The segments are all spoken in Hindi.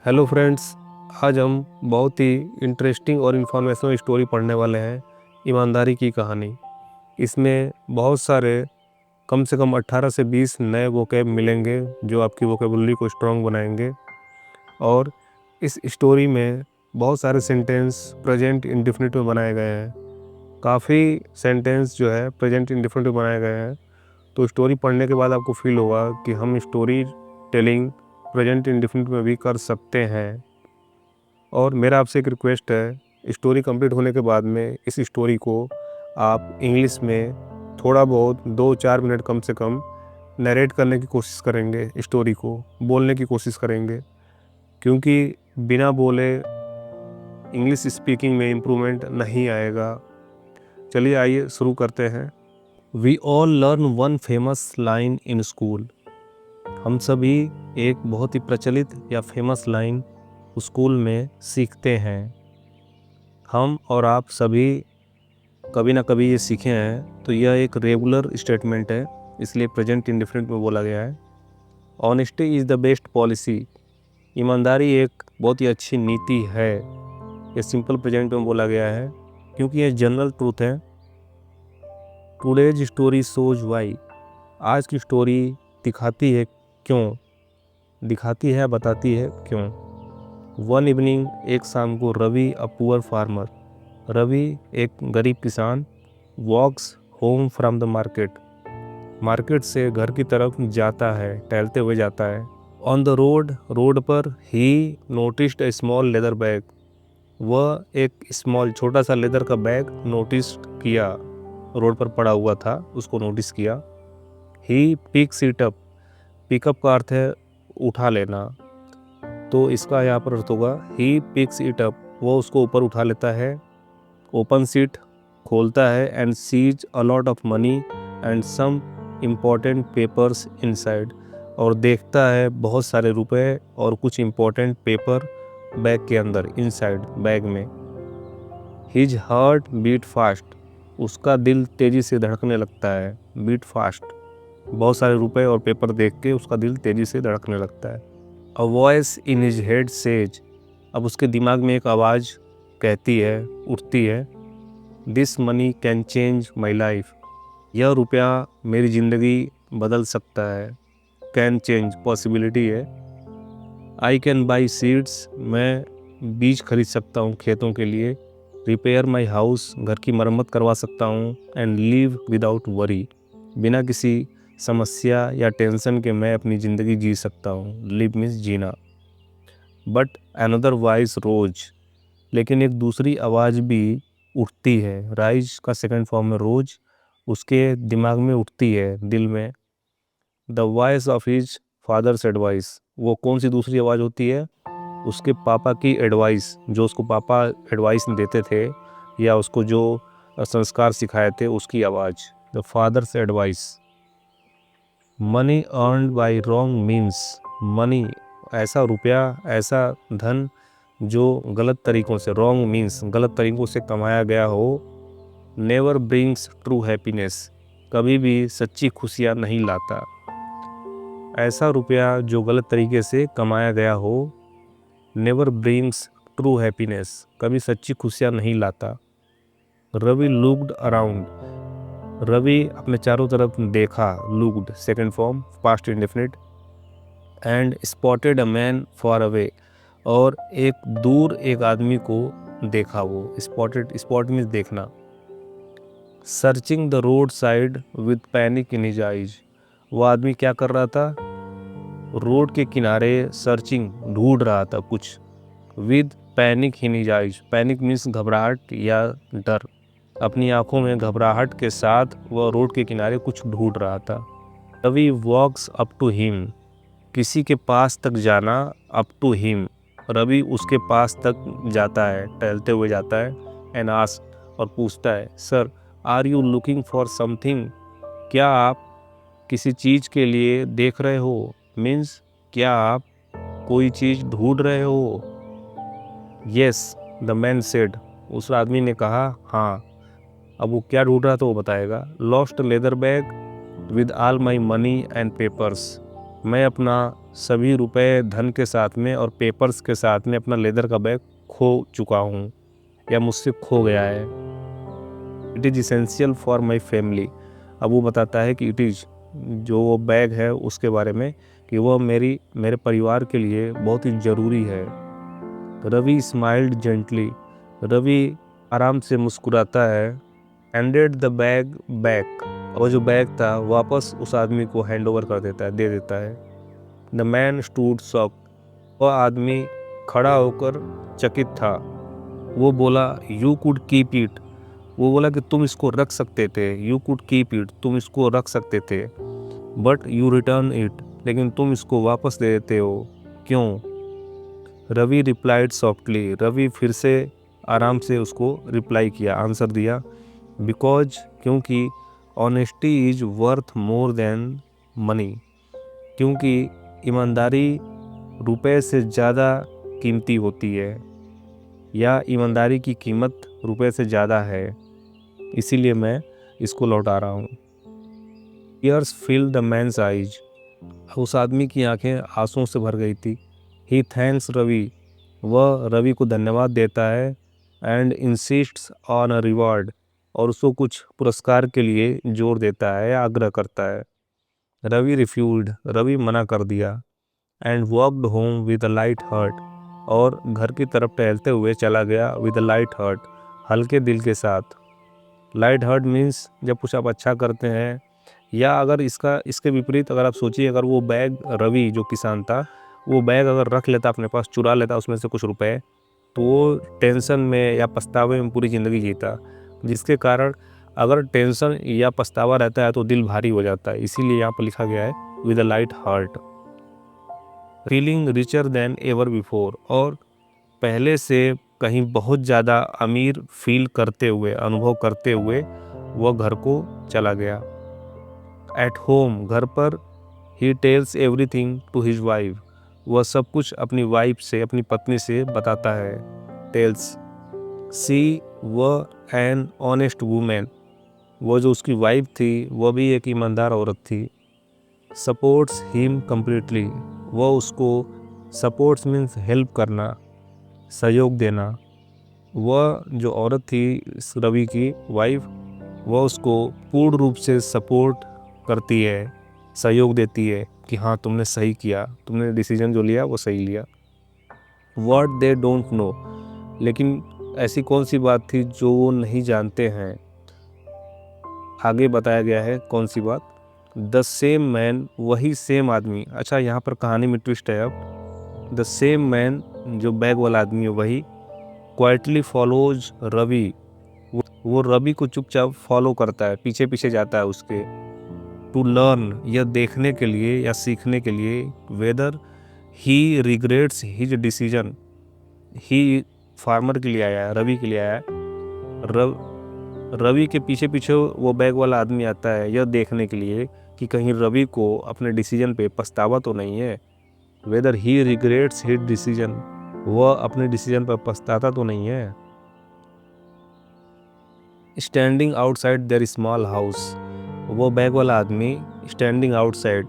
Hello friends. आज हम बहुत ही इंटरेस्टिंग और इन्फॉर्मेशनल स्टोरी पढ़ने वाले हैं, ईमानदारी की कहानी। इसमें बहुत सारे कम से कम 18 से 20 नए वोकैब मिलेंगे जो आपकी वोकेबुलरी को स्ट्रॉन्ग बनाएंगे। और इस स्टोरी में बहुत सारे सेंटेंस प्रेजेंट इंडेफिनिट में बनाए गए हैं। काफ़ी सेंटेंस जो है प्रेजेंट इंडेफिनिट में बनाए गए हैं। तो स्टोरी पढ़ने के बाद आपको फील होगा कि हम स्टोरी टेलिंग प्रेजेंट इंडेफिनिट में भी कर सकते हैं। और मेरा आपसे एक रिक्वेस्ट है, स्टोरी कंप्लीट होने के बाद में इस स्टोरी को आप इंग्लिश में थोड़ा बहुत 2-4 मिनट कम से कम नरेट करने की कोशिश करेंगे, स्टोरी को बोलने की कोशिश करेंगे, क्योंकि बिना बोले इंग्लिश स्पीकिंग में इम्प्रूवमेंट नहीं आएगा। चलिए आइए शुरू करते हैं। We all learn one famous line in school. हम सभी एक बहुत ही प्रचलित या फेमस लाइन स्कूल में सीखते हैं। हम और आप सभी कभी ना कभी ये सीखे हैं, तो यह एक रेगुलर स्टेटमेंट है, इसलिए प्रेजेंट इंडेफिनिट में बोला गया है। Honesty is the best policy. ईमानदारी एक बहुत ही अच्छी नीति है। ये सिंपल प्रेजेंट में बोला गया है क्योंकि ये जनरल ट्रूथ है। टुडेज स्टोरी सोज वाई। आज की स्टोरी दिखाती है क्यों, दिखाती है बताती है क्यों। वन इवनिंग, एक शाम को, Ravi a poor farmer, Ravi एक गरीब किसान, walks home from the market, market से घर की तरफ जाता है, टहलते हुए जाता है। ऑन द रोड, रोड पर, ही नोटिस्ड ए स्मॉल लेदर बैग, वह एक स्मॉल छोटा सा लेदर का बैग नोटिस किया, रोड पर पड़ा हुआ था, उसको नोटिस किया। He picks it up, pickup का अर्थ है उठा लेना, तो इसका यहाँ पर अर्थ होगा ही पिक्स इट अप, वो उसको ऊपर उठा लेता है। ओपन सीट, खोलता है, and sees a lot of money and some important papers inside, और देखता है बहुत सारे रुपए और कुछ इम्पॉर्टेंट पेपर बैग के अंदर, इनसाइड बैग में। हिज हार्ट बीट फास्ट, उसका दिल तेज़ी से धड़कने लगता है। बीट फास्ट, बहुत सारे रुपए और पेपर देख के उसका दिल तेज़ी से धड़कने लगता है। A voice in his head says, अब उसके दिमाग में एक आवाज़ कहती है, उठती है, this money can change my life, यह रुपया मेरी ज़िंदगी बदल सकता है। कैन चेंज पॉसिबिलिटी है। आई कैन बाई सीड्स, मैं बीज खरीद सकता हूँ खेतों के लिए। रिपेयर माई हाउस, घर की मरम्मत करवा सकता हूँ। एंड लिव विदाउट वरी, बिना किसी समस्या या टेंशन के मैं अपनी ज़िंदगी जी सकता हूँ। लिव मीन्स जीना। बट अनदर वॉइस रोज, लेकिन एक दूसरी आवाज़ भी उठती है। राइज का सेकंड फॉर्म है रोज, उसके दिमाग में उठती है, दिल में। The voice of his father's advice, वो कौन सी दूसरी आवाज़ होती है? उसके पापा की एडवाइस, जो उसको पापा एडवाइस देते थे या उसको जो संस्कार सिखाए थे, उसकी आवाज़। The father's advice. Money earned by wrong means, money ऐसा रुपया, ऐसा धन जो गलत तरीक़ों से, रॉन्ग मीन्स गलत तरीक़ों से कमाया गया हो। नेवर ब्रिंग्स ट्रू हैप्पीनेस, कभी भी सच्ची खुशियाँ नहीं लाता। ऐसा रुपया जो गलत तरीके से कमाया गया हो, नेवर ब्रिंग्स ट्रू हैप्पीनेस, कभी सच्ची खुशियाँ नहीं लाता। रवि लुक्ड अराउंड, रवि अपने चारों तरफ देखा। Looked second form past indefinite. And spotted a man for away, और एक दूर एक आदमी को देखा। वो स्पॉटेड, स्पॉट मीन्स देखना। Searching the road side with panic in his eyes, वो आदमी क्या कर रहा था? रोड के किनारे सर्चिंग, ढूंढ रहा था कुछ। With panic in his eyes, panic means घबराहट या डर। अपनी आंखों में घबराहट के साथ वह रोड के किनारे कुछ ढूंढ रहा था। Ravi walks up to him, किसी के पास तक जाना। अप टू हिम, रवि उसके पास तक जाता है, टहलते हुए जाता है। एंड आस्क, और पूछता है, sir are you looking for something, क्या आप किसी चीज़ के लिए देख रहे हो? मीन्स क्या आप कोई चीज़ ढूंढ रहे हो? येस द मैन सेड, उस आदमी ने कहा हाँ। अब वो क्या ढूंढ रहा था वो बताएगा। Lost leather bag with all my money and papers, मैं अपना सभी रुपए धन के साथ में और पेपर्स के साथ में अपना लेदर का बैग खो चुका हूँ या मुझसे खो गया है। It is essential for my family. अब वो बताता है कि इट इज़, जो वो बैग है उसके बारे में, कि वह मेरे परिवार के लिए बहुत ही ज़रूरी है। Ravi smiled gently. रवि आराम से मुस्कुराता है। Handed the bag back. और जो बैग था वापस उस आदमी को हैंड ओवर कर देता है, दे देता है। The man stood shock. वह आदमी खड़ा होकर चकित था। वो बोला यू कुड कीप इट। वो बोला कि तुम इसको रख सकते थे। यू कुड कीप इट, तुम इसको रख सकते थे। बट यू रिटर्न इट, लेकिन तुम इसको वापस दे देते हो, क्यों? Ravi replied softly. रवि फिर से आराम से उसको रिप्लाई किया, आंसर दिया। बिकॉज, क्योंकि honesty is worth more than money. क्योंकि ईमानदारी रुपए से ज़्यादा कीमती होती है, या ईमानदारी की कीमत रुपए से ज़्यादा है, इसीलिए मैं इसको लौटा रहा हूँ। Tears fill the man's eyes. उस आदमी की आंखें आंसुओं से भर गई थी। He thanks Ravi. वह रवि को धन्यवाद देता है। And insists on a reward. और उसको कुछ पुरस्कार के लिए जोर देता है या आग्रह करता है। रवि रिफ्यूज्ड। रवि मना कर दिया। And walked home with a light heart. और घर की तरफ टहलते हुए चला गया विद अ लाइट हार्ट, हल्के दिल के साथ। लाइट हार्ट मीन्स जब कुछ आप अच्छा करते हैं, या अगर इसके विपरीत अगर आप सोचिए, अगर वो बैग रवि जो किसान था, वो बैग अगर रख लेता अपने पास, चुरा लेता उसमें से कुछ रुपए, तो वो टेंशन में या पछतावे में पूरी ज़िंदगी जीता। जिसके कारण अगर टेंशन या पछतावा रहता है तो दिल भारी हो जाता है। इसीलिए यहाँ पर लिखा गया है with a light heart. Feeling richer than ever before. और पहले से कहीं बहुत ज़्यादा अमीर फील करते हुए, अनुभव करते हुए वह घर को चला गया। एट होम, घर पर, he tells everything to his wife. वह सब कुछ अपनी वाइफ से, अपनी पत्नी से बताता है। टेल्स। सी वह एन ऑनेस्ट वूमेन। वो जो उसकी वाइफ थी वह भी एक ईमानदार औरत थी। Supports him completely. वह उसको, सपोर्ट्स मीन्स हेल्प करना, सहयोग देना। वह जो औरत थी इस रवि की वाइफ, वह उसको पूर्ण रूप से सपोर्ट करती है, सहयोग देती है कि हाँ तुमने सही किया, तुमने डिसीजन जो लिया वो सही लिया। What they don't know. लेकिन ऐसी कौन सी बात थी जो वो नहीं जानते हैं? आगे बताया गया है कौन सी बात। द सेम मैन, वही सेम आदमी। अच्छा, यहाँ पर कहानी में ट्विस्ट है अब। द सेम मैन, जो बैग वाला आदमी है वही, क्वाइटली फॉलोज रवि। वो रवि को चुपचाप फॉलो करता है, पीछे पीछे जाता है उसके। टू लर्न, यह देखने के लिए या सीखने के लिए, weather he regrets his decision. He farmer के लिए आया है, रवि के लिए आया है। रवि के पीछे पीछे वो बैग वाला आदमी आता है यह देखने के लिए कि कहीं रवि को अपने डिसीजन पे पछतावा तो नहीं है। Whether he regrets his decision, वह अपने डिसीजन पर पछताता तो नहीं है। Standing outside their small house. वो बैग वाला आदमी standing outside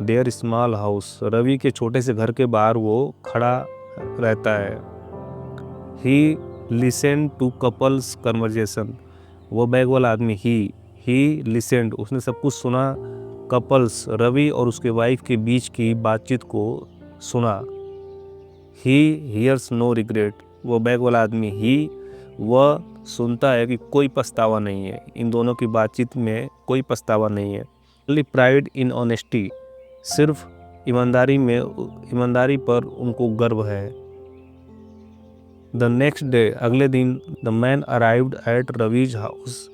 their small house, Ravi के छोटे से घर के बाहर वो खड़ा रहता है। He listen to couple's conversation. वो बैग वाला आदमी ही लिसेंड, उसने सब कुछ सुना। कपल्स, रवि और उसके वाइफ के बीच की बातचीत को सुना। He hears no regret. वो बैग वाला आदमी वह सुनता है कि कोई पछतावा नहीं है, इन दोनों की बातचीत में कोई पछतावा नहीं है। ओनली प्राइड इन ऑनेस्टी, सिर्फ ईमानदारी पर उनको गर्व है। द नेक्स्ट डे, अगले दिन, the man arrived at Ravi's house.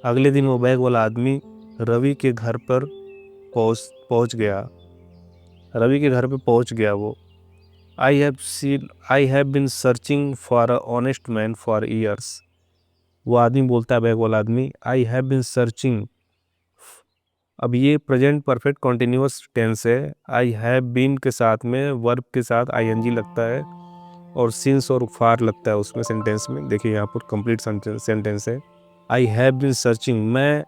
अगले दिन वो बैग वाला आदमी रवि के घर पर पहुंच गया। रवि के घर पे पहुंच गया वो। I have been searching for a honest man for years. वो आदमी बोलता है, बैग वाला आदमी, आई हैव बीन सर्चिंग। अब ये प्रेजेंट परफेक्ट कॉन्टिन्यूअस टेंस है। आई हैव बीन के साथ में वर्ब के साथ आईएनजी लगता है, और सिंस और फार लगता है उसमें सेंटेंस में। देखिए यहाँ पर कंप्लीट सेंटेंस है। आई हैव बीन सर्चिंग, मैं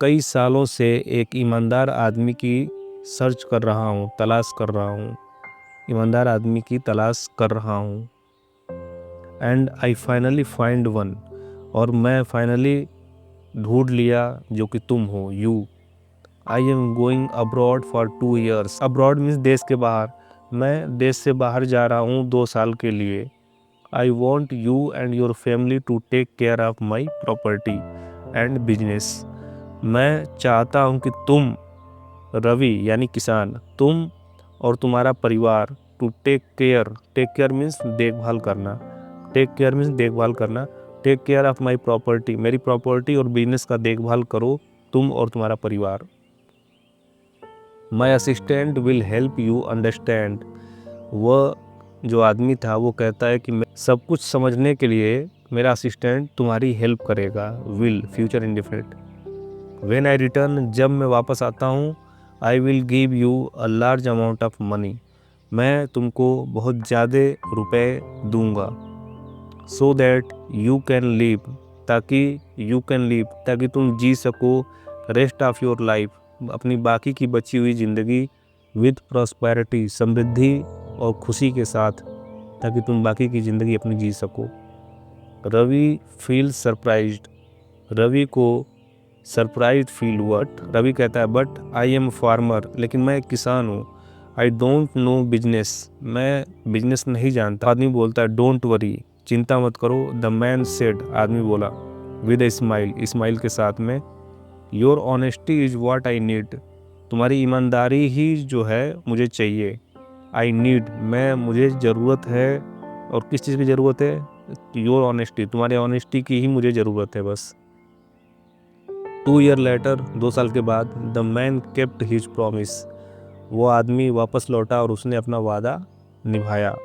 कई सालों से एक ईमानदार आदमी की सर्च कर रहा हूँ, तलाश कर रहा हूँ, ईमानदार आदमी की तलाश कर रहा हूँ। And I finally find one, और मैं फाइनली ढूंढ लिया जो कि तुम हो, you. I am going abroad for 2 years। Abroad means देश के बाहर। मैं देश से बाहर जा रहा हूँ 2 साल के लिए। I want you and your family to take care of my property and business. मैं चाहता हूँ कि तुम, रवि यानी किसान, तुम और तुम्हारा परिवार, टू टेक केयर मीन्स देखभाल करना, टेक केयर मीन्स देखभाल करना, take care of my property, मेरी प्रॉपर्टी और बिजनेस का देखभाल करो तुम और तुम्हारा परिवार। My assistant will help you understand. वह जो आदमी था वो कहता है कि मैं सब कुछ समझने के लिए मेरा असिस्टेंट तुम्हारी हेल्प करेगा। Will future indefinite. When I return, जब मैं वापस आता हूँ, I will give you a large amount of money, मैं तुमको बहुत ज़्यादा रुपए दूंगा। So that you can live, ताकि तुम जी सको रेस्ट ऑफ योर लाइफ, अपनी बाकी की बची हुई ज़िंदगी, विद प्रॉस्पेरिटी, समृद्धि और खुशी के साथ, ताकि तुम बाकी की ज़िंदगी अपनी जी सको। रवि फील सरप्राइज्ड, रवि को सरप्राइज फील हुआ। रवि कहता है बट आई एम फार्मर, लेकिन मैं एक किसान हूँ। आई डोंट नो बिजनेस, मैं बिजनेस नहीं जानता। आदमी बोलता है डोंट वरी, चिंता मत करो। द मैन सेड, आदमी बोला, विद ए स्माइल, स्माइल के साथ में, your honesty is what I need, तुम्हारी ईमानदारी ही जो है मुझे चाहिए। आई नीड, मुझे ज़रूरत है। और किस चीज़ की ज़रूरत है? योर ऑनेस्टी, तुम्हारे ऑनेस्टी की ही मुझे ज़रूरत है बस। 2 years लेटर, 2 साल के बाद, the man kept his promise, वो आदमी वापस लौटा और उसने अपना वादा निभाया।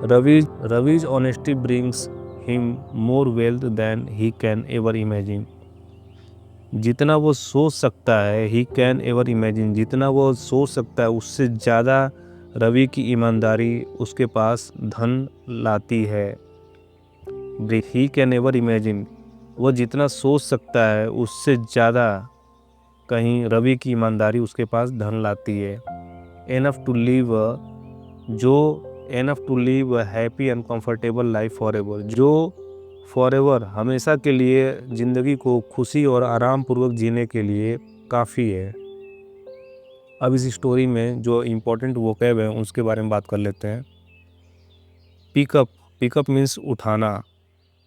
Ravi's honesty brings him more wealth than he can ever imagine. जितना वो सोच सकता है, ही कैन एवर इमेजिन, जितना वो सोच सकता है उससे ज़्यादा रवि की ईमानदारी उसके पास धन लाती है। ही कैन एवर इमेजिन, वो जितना सोच सकता है उससे ज़्यादा कहीं रवि की ईमानदारी उसके पास धन लाती है। एनफ टू लिव, जो enough to live happy and comfortable life forever, जो फॉर एवर हमेशा के लिए ज़िंदगी को खुशी और आराम पूर्वक जीने के लिए काफ़ी है। अब इस स्टोरी में जो इम्पोर्टेंट वोकैब है उसके बारे में बात कर लेते हैं। पिकअप मीन्स उठाना,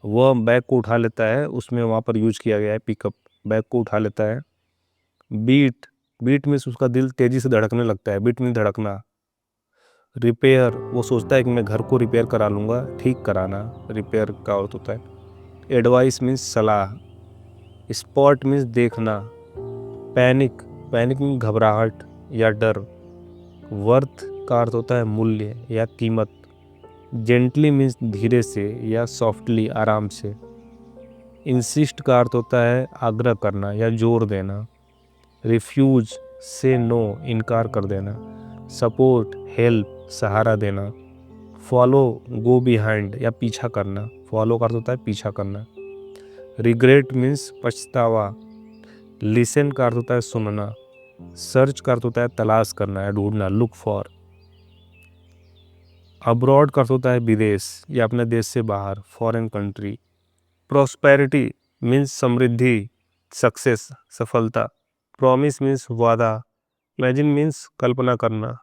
वह बैग को उठा लेता है, उसमें वहाँ पर यूज किया गया है पिकअप, बैग को उठा लेता है। बीट मीन्स उसका दिल तेज़ी से धड़कने लगता है, बीट मीन्स धड़कना। रिपेयर, वो सोचता है कि मैं घर को रिपेयर करा लूँगा, ठीक कराना रिपेयर का अर्थ होता है। एडवाइस मीन्स सलाह। स्पॉट मीन्स देखना। पैनिक मीन्स घबराहट या डर। वर्थ का अर्थ होता है मूल्य या कीमत। जेंटली मीन्स धीरे से या सॉफ्टली, आराम से। इंसिस्ट का अर्थ होता है आग्रह करना या जोर देना। रिफ्यूज से नो, इनकार कर देना। सपोर्ट हेल्प, सहारा देना। फॉलो गो बिहाइंड या पीछा करना, फॉलो का अर्थ होता है पीछा करना। रिग्रेट मीन्स पछतावा। लिसन का अर्थ होता है सुनना। सर्च का अर्थ होता है तलाश करना या ढूंढना, लुक फॉर। अब्रॉड का अर्थ होता है विदेश या अपने देश से बाहर, फॉरेन कंट्री। प्रॉस्पेरिटी मीन्स समृद्धि, सक्सेस, सफलता। प्रॉमिस मीन्स वादा। इमेजिन मीन्स कल्पना करना।